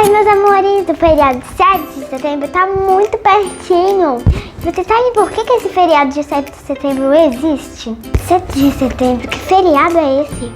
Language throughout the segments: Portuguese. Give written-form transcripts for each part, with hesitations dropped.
Oi, meus amores, o feriado de 7 de setembro tá muito pertinho. Você sabe por que esse feriado de 7 de setembro existe? 7 de setembro, que feriado é esse?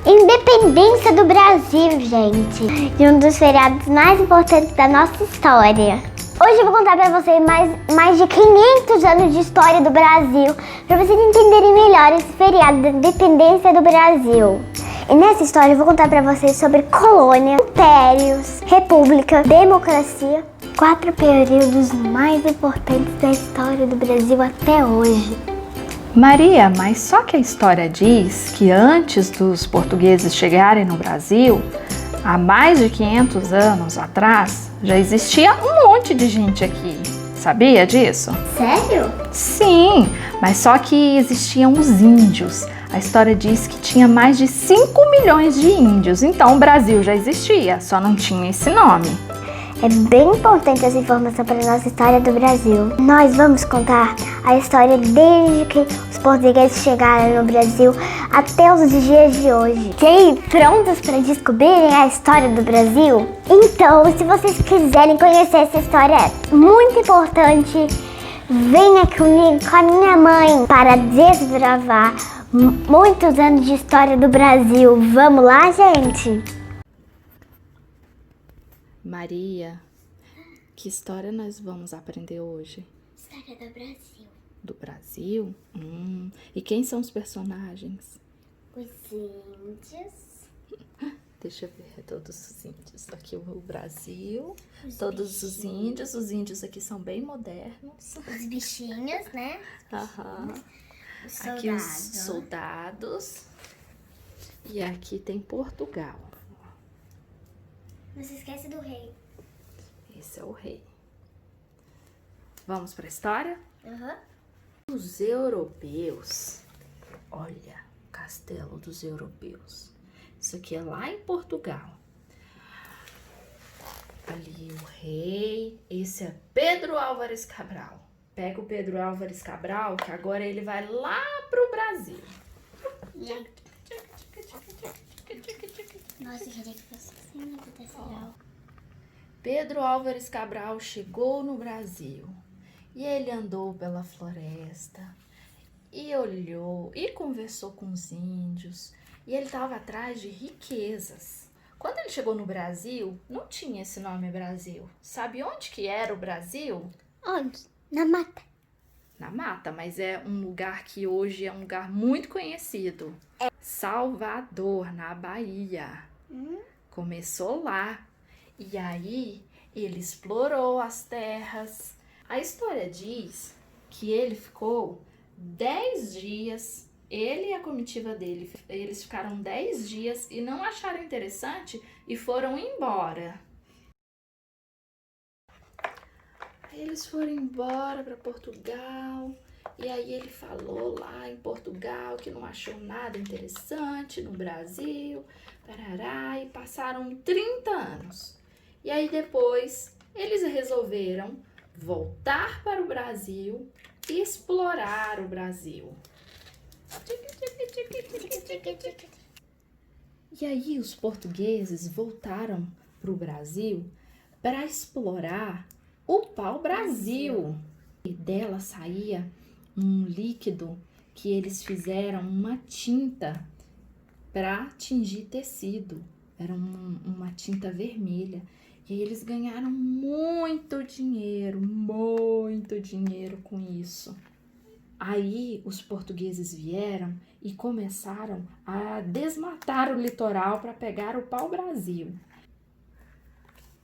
Independência do Brasil, gente. E um dos feriados mais importantes da nossa história. Hoje eu vou contar pra vocês mais de 500 anos de história do Brasil, pra vocês entenderem melhor esse feriado da independência do Brasil. E nessa história eu vou contar pra vocês sobre colônia, impérios, república, democracia, 4 períodos mais importantes da história do Brasil até hoje. Maria, mas só que a história diz que antes dos portugueses chegarem no Brasil, há mais de 500 anos atrás, já existia um monte de gente aqui. Sabia disso? Sério? Sim, mas só que existiam os índios. A história diz que tinha mais de 5 milhões de índios, então o Brasil já existia, só não tinha esse nome. É bem importante essa informação para a nossa história do Brasil. Nós vamos contar a história desde que os portugueses chegaram no Brasil até os dias de hoje. E aí, prontos para descobrirem a história do Brasil? Então, se vocês quiserem conhecer essa história muito importante, venha comigo, com a minha mãe, para desbravar muitos anos de história do Brasil. Vamos lá, gente? Maria, que história nós vamos aprender hoje? História do Brasil. Do Brasil? E quem são os personagens? Os índios. Deixa eu ver todos os índios. Aqui o Brasil, todos os índios aqui são bem modernos. Os bichinhos, né? Aham. Os Aqui os soldados. E aqui tem Portugal. Não se esquece do rei. Esse é o rei. Vamos para a história? Aham. Os europeus. Olha, o castelo dos europeus. Isso aqui é lá em Portugal. Ali o rei. Esse é Pedro Álvares Cabral. Pega o Pedro Álvares Cabral, que agora ele vai lá pro Brasil. E aí? Nossa, eu queria que fosse assim, né? Pedro Álvares Cabral chegou no Brasil e ele andou pela floresta e olhou e conversou com os índios e ele estava atrás de riquezas. Quando ele chegou no Brasil, não tinha esse nome Brasil. Sabe onde que era o Brasil? Onde? Na mata. Na mata, mas é um lugar que hoje é um lugar muito conhecido. Salvador, na Bahia. Começou lá. E aí, ele explorou as terras. A história diz que ele ficou 10 dias, ele e a comitiva dele, eles ficaram 10 dias e não acharam interessante e foram embora. Aí eles foram embora para Portugal. E aí ele falou lá em Portugal que não achou nada interessante no Brasil, parará, e passaram 30 anos. E aí depois eles resolveram voltar para o Brasil e explorar o Brasil. E aí os portugueses voltaram para o Brasil para explorar o pau-brasil. E dela saía um líquido que eles fizeram uma tinta para tingir tecido. Era uma tinta vermelha. E aí eles ganharam muito dinheiro com isso. Aí os portugueses vieram e começaram a desmatar o litoral para pegar o pau-brasil.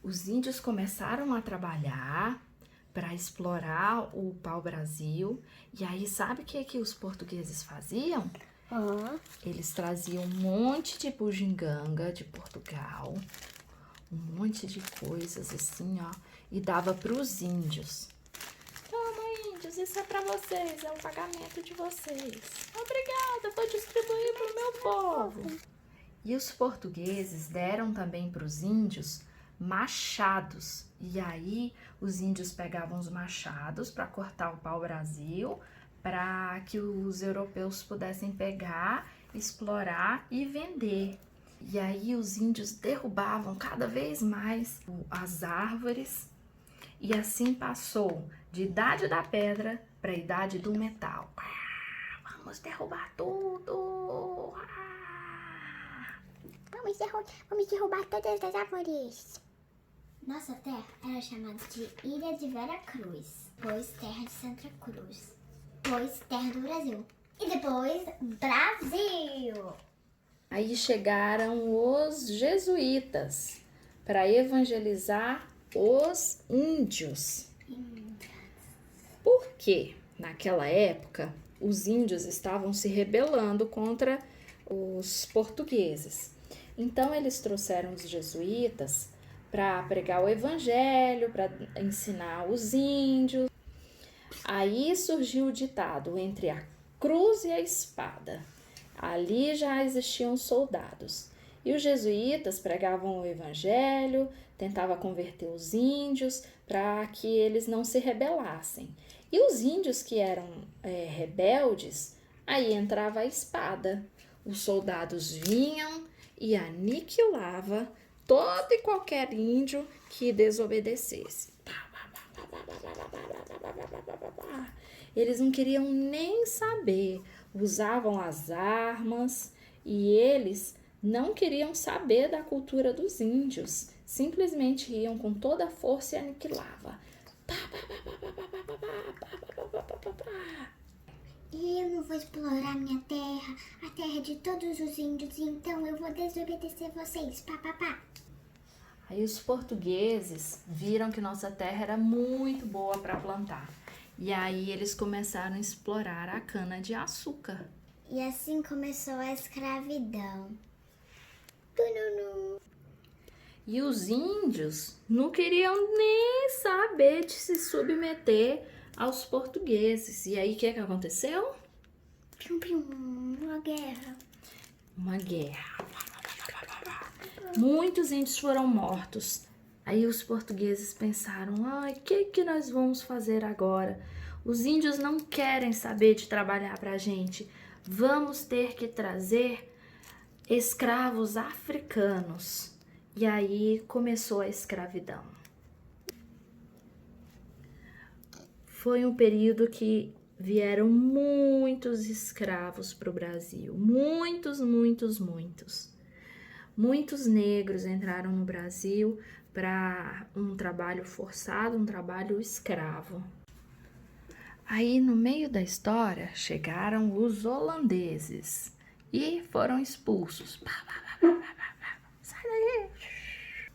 Os índios começaram a trabalhar para explorar o pau-brasil. E aí, sabe o que os portugueses faziam? Eles traziam um monte de bugiganga de Portugal, um monte de coisas assim, ó, e dava para os índios. Toma, índios, isso é para vocês, é o pagamento de vocês. Obrigada, vou distribuir para o meu povo. E os portugueses deram também para os índios machados. E aí os índios pegavam os machados para cortar o pau-brasil, para que os europeus pudessem pegar, explorar e vender. E aí os índios derrubavam cada vez mais as árvores e assim passou de idade da pedra para a idade do metal. Vamos derrubar tudo! Vamos derrubar todas as árvores. Nossa terra era chamada de Ilha de Vera Cruz, depois terra de Santa Cruz, depois terra do Brasil e depois Brasil. Aí chegaram os jesuítas para evangelizar os índios. Por quê? Naquela época, os índios estavam se rebelando contra os portugueses. Então, eles trouxeram os jesuítas para pregar o evangelho, para ensinar os índios. Aí surgiu o ditado: entre a cruz e a espada. Ali já existiam soldados. E os jesuítas pregavam o evangelho, tentavam converter os índios para que eles não se rebelassem. E os índios que eram rebeldes, aí entrava a espada. Os soldados vinham e aniquilavam todo e qualquer índio que desobedecesse. Eles não queriam nem saber, usavam as armas e eles não queriam saber da cultura dos índios. Simplesmente iam com toda a força e aniquilavam. Eu não vou explorar minha terra, a terra de todos os índios, então eu vou desobedecer vocês. Aí os portugueses viram que nossa terra era muito boa para plantar. E aí eles começaram a explorar a cana-de-açúcar. E assim começou a escravidão. E os índios não queriam nem saber de se submeter aos portugueses. E aí o que aconteceu? Uma guerra. Uma guerra. Muitos índios foram mortos. Aí os portugueses pensaram: ai, o que nós vamos fazer agora? Os índios não querem saber de trabalhar para a gente. Vamos ter que trazer escravos africanos. E aí começou a escravidão. Foi um período que vieram muitos escravos para o Brasil. Muitos. Muitos negros entraram no Brasil para um trabalho forçado, um trabalho escravo. Aí, no meio da história, chegaram os holandeses e foram expulsos. Sai daí!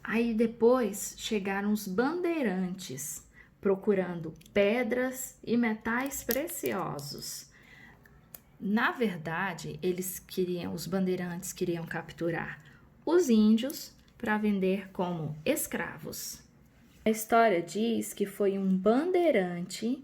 Aí depois chegaram os bandeirantes, procurando pedras e metais preciosos. Na verdade, os bandeirantes queriam capturar os índios para vender como escravos. A história diz que foi um bandeirante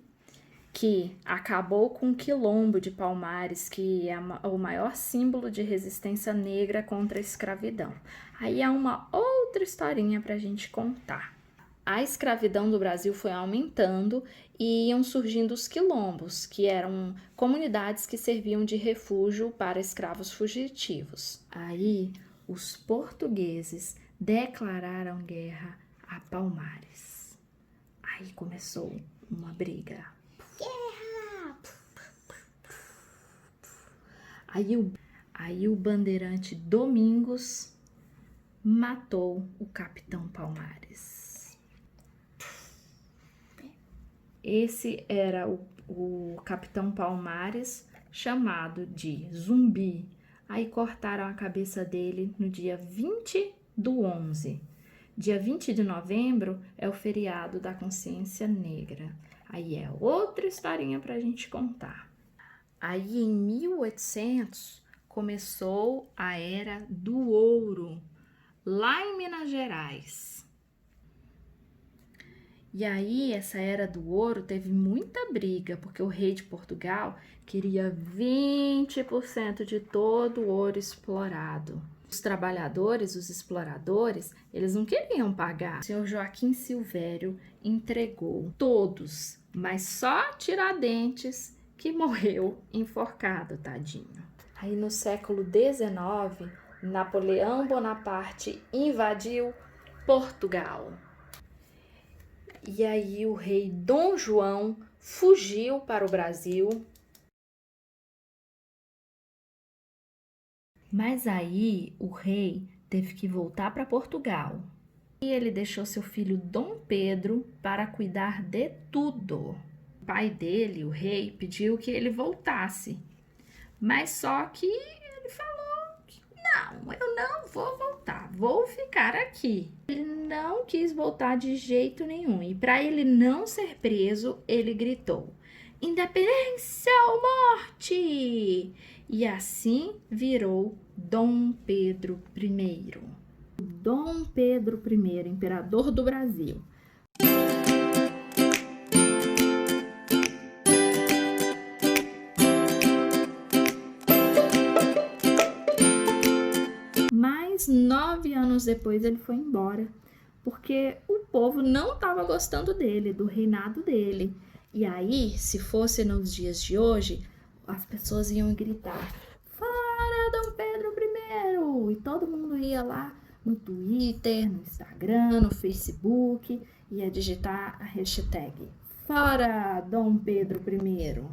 que acabou com o Quilombo de Palmares, que é o maior símbolo de resistência negra contra a escravidão. Aí há uma outra historinha para a gente contar. A escravidão do Brasil foi aumentando e iam surgindo os quilombos, que eram comunidades que serviam de refúgio para escravos fugitivos. Aí os portugueses declararam guerra a Palmares. Aí começou uma briga. Guerra! Aí o bandeirante Domingos matou o capitão Palmares. Esse era o capitão Palmares, chamado de Zumbi. Aí cortaram a cabeça dele no dia 20/11. Dia 20 de novembro é o feriado da consciência negra. Aí é outra historinha pra gente contar. Aí em 1800 começou a Era do Ouro, lá em Minas Gerais. E aí essa Era do Ouro teve muita briga, porque o rei de Portugal queria 20% de todo o ouro explorado. Os trabalhadores, os exploradores, eles não queriam pagar. O senhor Joaquim Silvério entregou todos, mas só Tiradentes que morreu enforcado, tadinho. Aí no século XIX Napoleão Bonaparte invadiu Portugal. E aí o rei Dom João fugiu para o Brasil. Mas aí o rei teve que voltar para Portugal. E ele deixou seu filho Dom Pedro para cuidar de tudo. O pai dele, o rei, pediu que ele voltasse. Mas só que ele falou que não, eu não vou voltar, vou ficar aqui. Ele não quis voltar de jeito nenhum. E para ele não ser preso, ele gritou: independência ou morte! E assim virou Dom Pedro I. Dom Pedro I, imperador do Brasil. Mas 9 anos depois ele foi embora, porque o povo não estava gostando dele, do reinado dele. E aí, se fosse nos dias de hoje, as pessoas iam gritar: fora Dom Pedro I! E todo mundo ia lá no Twitter, no Instagram, no Facebook, ia digitar a hashtag fora Dom Pedro I.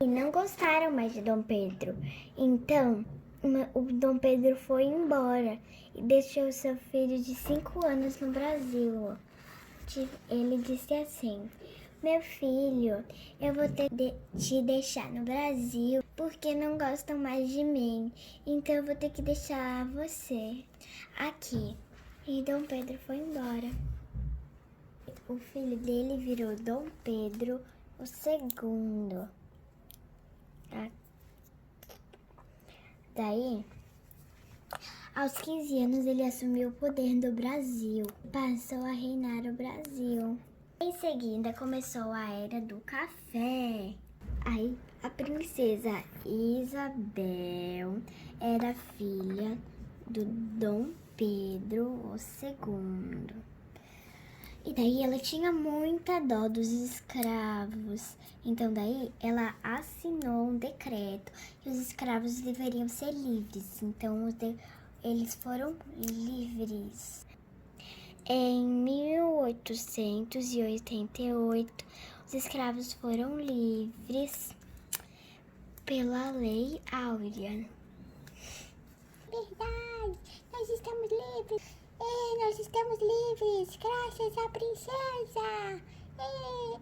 E não gostaram mais de Dom Pedro. Então, o Dom Pedro foi embora e deixou seu filho de 5 anos no Brasil. Ele disse assim: meu filho, eu vou ter de te deixar no Brasil porque não gostam mais de mim. Então eu vou ter que deixar você aqui. E Dom Pedro foi embora. O filho dele virou Dom Pedro II. Daí, aos 15 anos, ele assumiu o poder do Brasil. Passou a reinar o Brasil. Em seguida, começou a Era do Café. Aí, a princesa Isabel era filha do Dom Pedro II. E daí, ela tinha muita dó dos escravos. Então, daí, ela assinou um decreto que os escravos deveriam ser livres. Então, eles foram livres. Em 1888, os escravos foram livres pela Lei Áurea. Verdade, nós estamos livres. Nós estamos livres, graças à princesa.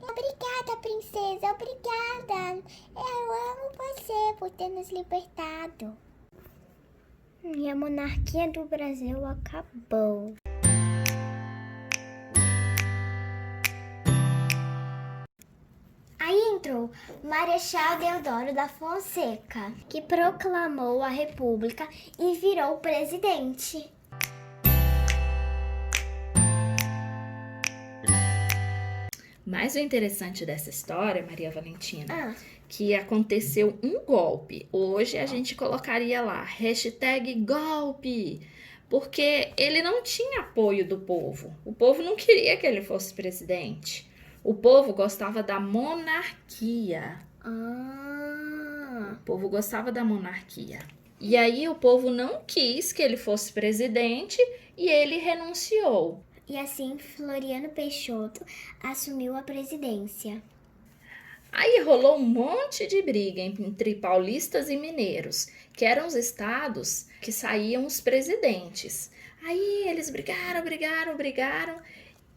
Obrigada, princesa, obrigada. Eu amo você por ter nos libertado. E a monarquia do Brasil acabou. Aí entrou Marechal Deodoro da Fonseca, que proclamou a República e virou presidente. Mas o interessante dessa história, Maria Valentina, que aconteceu um golpe. Hoje a gente colocaria lá, hashtag golpe, porque ele não tinha apoio do povo. O povo não queria que ele fosse presidente. O povo gostava da monarquia. O povo gostava da monarquia. E aí o povo não quis que ele fosse presidente e ele renunciou. E assim, Floriano Peixoto assumiu a presidência. Aí rolou um monte de briga entre paulistas e mineiros, que eram os estados que saíam os presidentes. Aí eles brigaram,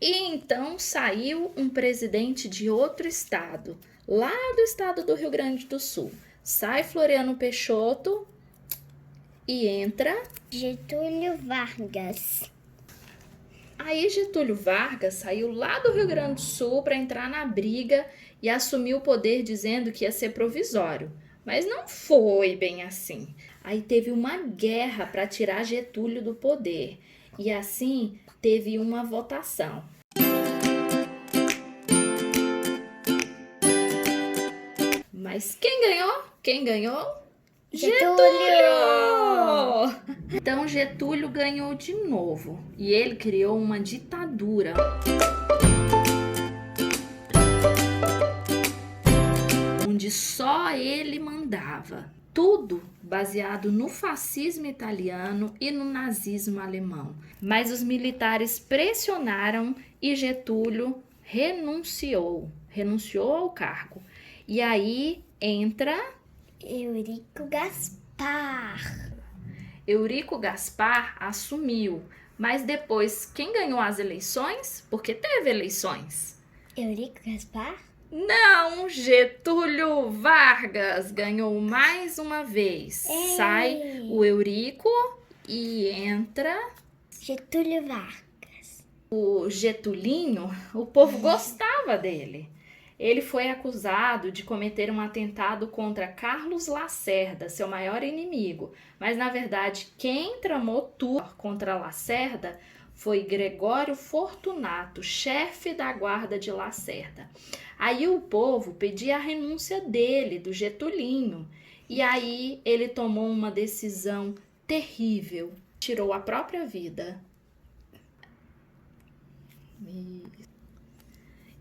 e então saiu um presidente de outro estado, lá do estado do Rio Grande do Sul. Sai Floriano Peixoto e entra Getúlio Vargas. Aí Getúlio Vargas saiu lá do Rio Grande do Sul para entrar na briga e assumiu o poder dizendo que ia ser provisório. Mas não foi bem assim. Aí teve uma guerra para tirar Getúlio do poder. E assim teve uma votação. Mas quem ganhou? Quem ganhou? Getúlio! Então Getúlio ganhou de novo e ele criou uma ditadura. Onde só ele mandava. tudo baseado no fascismo italiano e no nazismo alemão. Mas os militares pressionaram e Getúlio renunciou ao cargo. E aí entra Eurico Gaspar. Eurico Gaspar assumiu, mas depois quem ganhou as eleições? Porque teve eleições. Eurico Gaspar? Não, Getúlio Vargas ganhou mais uma vez. Ei. Sai o Eurico e entra Getúlio Vargas. o Getulinho. O povo gostava dele. Ele foi acusado de cometer um atentado contra Carlos Lacerda, seu maior inimigo. Mas, na verdade, quem tramou tudo contra Lacerda foi Gregório Fortunato, chefe da guarda de Lacerda. Aí o povo pedia a renúncia dele, do Getulinho. E aí ele tomou uma decisão terrível. Tirou a própria vida.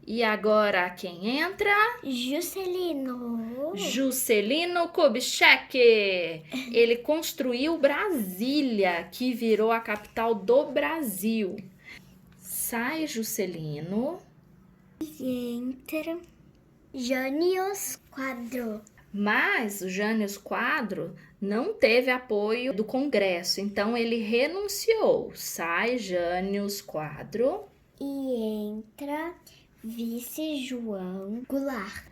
E agora quem entra? Juscelino Kubitschek. Ele construiu Brasília, que virou a capital do Brasil. Sai Juscelino. E entra Jânio Quadros. Mas o Jânio Quadros não teve apoio do Congresso, então ele renunciou. Sai Jânio Quadros. E entra vice João Goulart.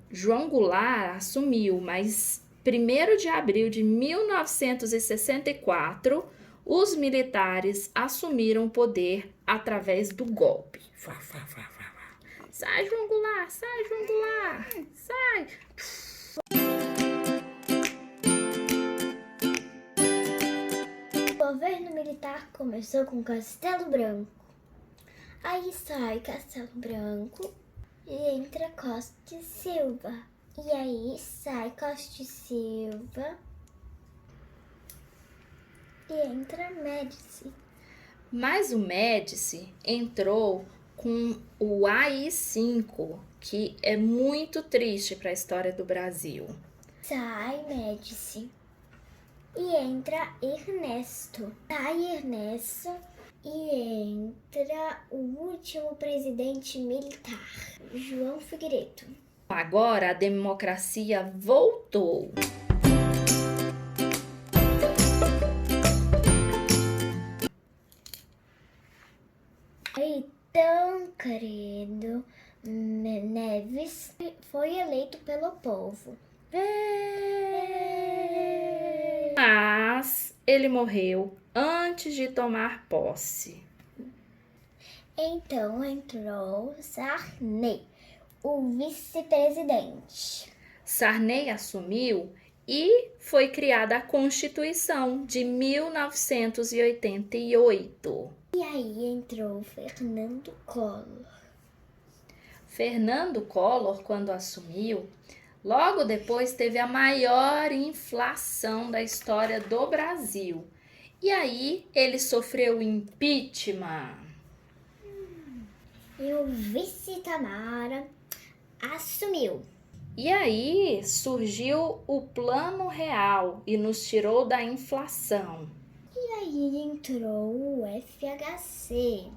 João Goulart assumiu, mas 1º de abril de 1964, os militares assumiram o poder através do golpe. Sai, João Goulart! Sai, João Goulart! Sai! O governo militar começou com Castelo Branco. Aí sai Castelo Branco e entra Costa e Silva. E aí sai Costa e Silva e entra Médici. Mas o Médici entrou com o AI-5, que é muito triste para a história do Brasil. Sai Médici e entra Ernesto. Sai Ernesto e entra o último presidente militar, João Figueiredo. Agora a democracia voltou. Aí Tancredo Neves foi eleito pelo povo. Mas ele morreu antes de tomar posse. Então entrou Sarney, o vice-presidente. Sarney assumiu e foi criada a Constituição de 1988. E aí entrou Fernando Collor. Fernando Collor, quando assumiu, logo depois teve a maior inflação da história do Brasil. E aí ele sofreu impeachment. E o vice Tamara assumiu. E aí surgiu o Plano Real e nos tirou da inflação. E aí entrou o FHC.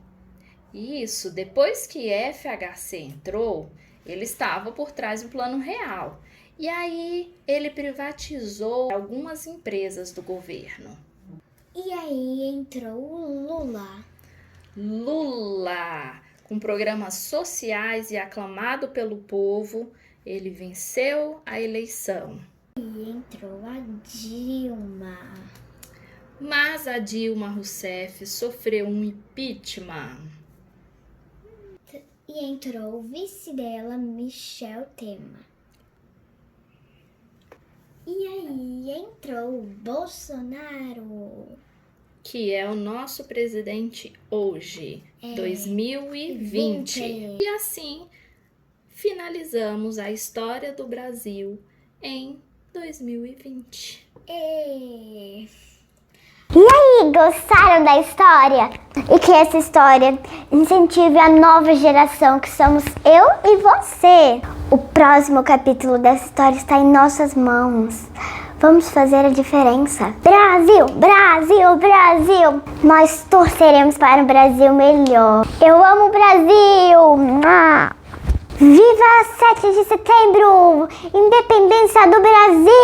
Isso, depois que FHC entrou, ele estava por trás do Plano Real. E aí ele privatizou algumas empresas do governo. E aí entrou o Lula. Lula, com programas sociais e aclamado pelo povo, ele venceu a eleição. E entrou a Dilma. Mas a Dilma Rousseff sofreu um impeachment. E entrou o vice dela, Michel Temer. E aí entrou o Bolsonaro. Que é o nosso presidente hoje, 2020. E assim, finalizamos a história do Brasil em 2020. E aí, gostaram da história? E que essa história incentive a nova geração, que somos eu e você. O próximo capítulo dessa história está em nossas mãos. Vamos fazer a diferença. Brasil, Brasil, Brasil. Nós torceremos para um Brasil melhor. Eu amo o Brasil. Viva 7 de setembro! Independência do Brasil!